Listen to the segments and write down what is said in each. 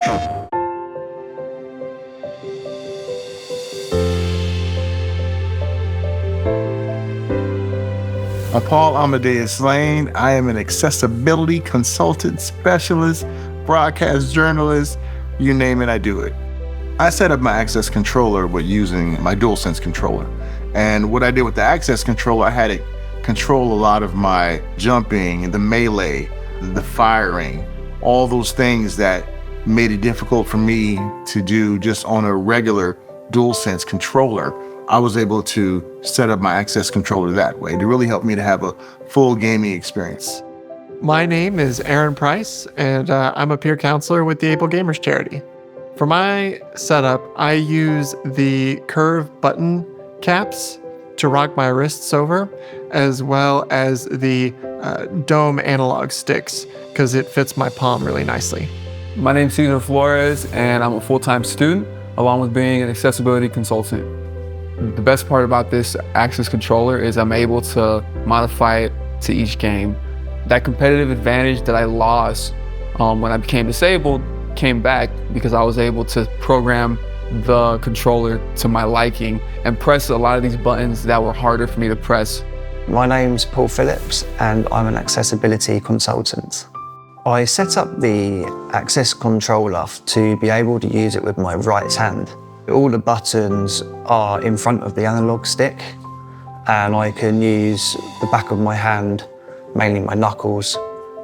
I'm Paul Amadeus Lane. I am an accessibility consultant specialist, broadcast journalist, you name it, I do it. I set up my access controller with using my DualSense controller. And what I did with the access controller, I had it control a lot of my jumping, the melee, the firing, all those things that made it difficult for me to do just on a regular DualSense controller. I was able to set up my access controller that way to really help me to have a full gaming experience. My name is Aaron Price, and I'm a peer counselor with the Able Gamers charity. For my setup, I use the curve button caps to rock my wrists over, as well as the dome analog sticks, because it fits my palm really nicely. My name's Cesar Flores, and I'm a full-time student, along with being an accessibility consultant. The best part about this access controller is I'm able to modify it to each game. That competitive advantage that I lost when I became disabled came back because I was able to program the controller to my liking and press a lot of these buttons that were harder for me to press. My name's Paul Phillips and I'm an accessibility consultant. I set up the access controller to be able to use it with my right hand. All the buttons are in front of the analog stick and I can use the back of my hand, mainly my knuckles,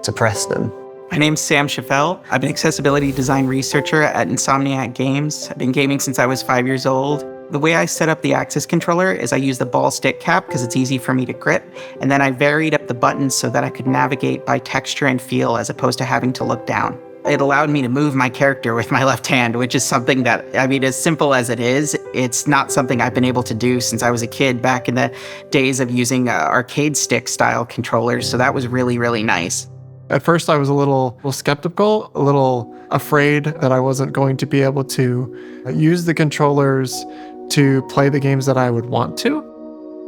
to press them. My name's Sam Chaffel. I'm an accessibility design researcher at Insomniac Games. I've been gaming since I was 5 years old. The way I set up the access controller is I use the ball stick cap because it's easy for me to grip, and then I varied up the buttons so that I could navigate by texture and feel as opposed to having to look down. It allowed me to move my character with my left hand, which is something that, I mean, as simple as it is, it's not something I've been able to do since I was a kid back in the days of using arcade stick style controllers. So that was really, really nice. At first, I was a little skeptical, a little afraid that I wasn't going to be able to use the controllers to play the games that I would want to.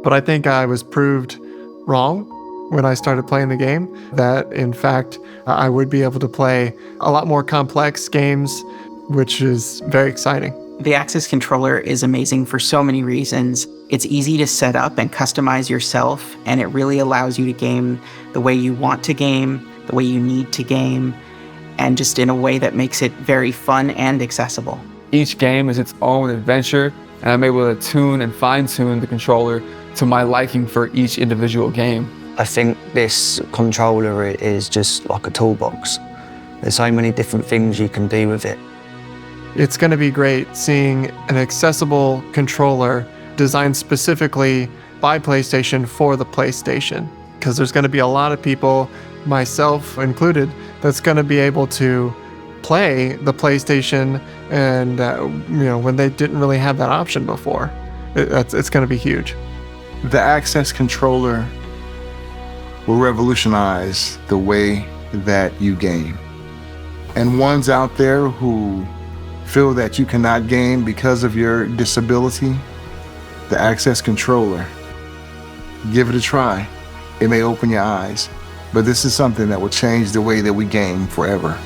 But I think I was proved wrong when I started playing the game, that in fact, I would be able to play a lot more complex games, which is very exciting. The Access controller is amazing for so many reasons. It's easy to set up and customize yourself, and it really allows you to game the way you want to game, the way you need to game, and just in a way that makes it very fun and accessible. Each game is its own adventure, and I'm able to tune and fine-tune the controller to my liking for each individual game. I think this controller is just like a toolbox. There's so many different things you can do with it. It's going to be great seeing an accessible controller designed specifically by PlayStation for the PlayStation, because there's going to be a lot of people, myself included, that's going to be able to play the PlayStation and when they didn't really have that option before. It's going to be huge. The access controller will revolutionize the way that you game. And ones out there who feel that you cannot game because of your disability, the access controller, give it a try. It may open your eyes, but this is something that will change the way that we game forever.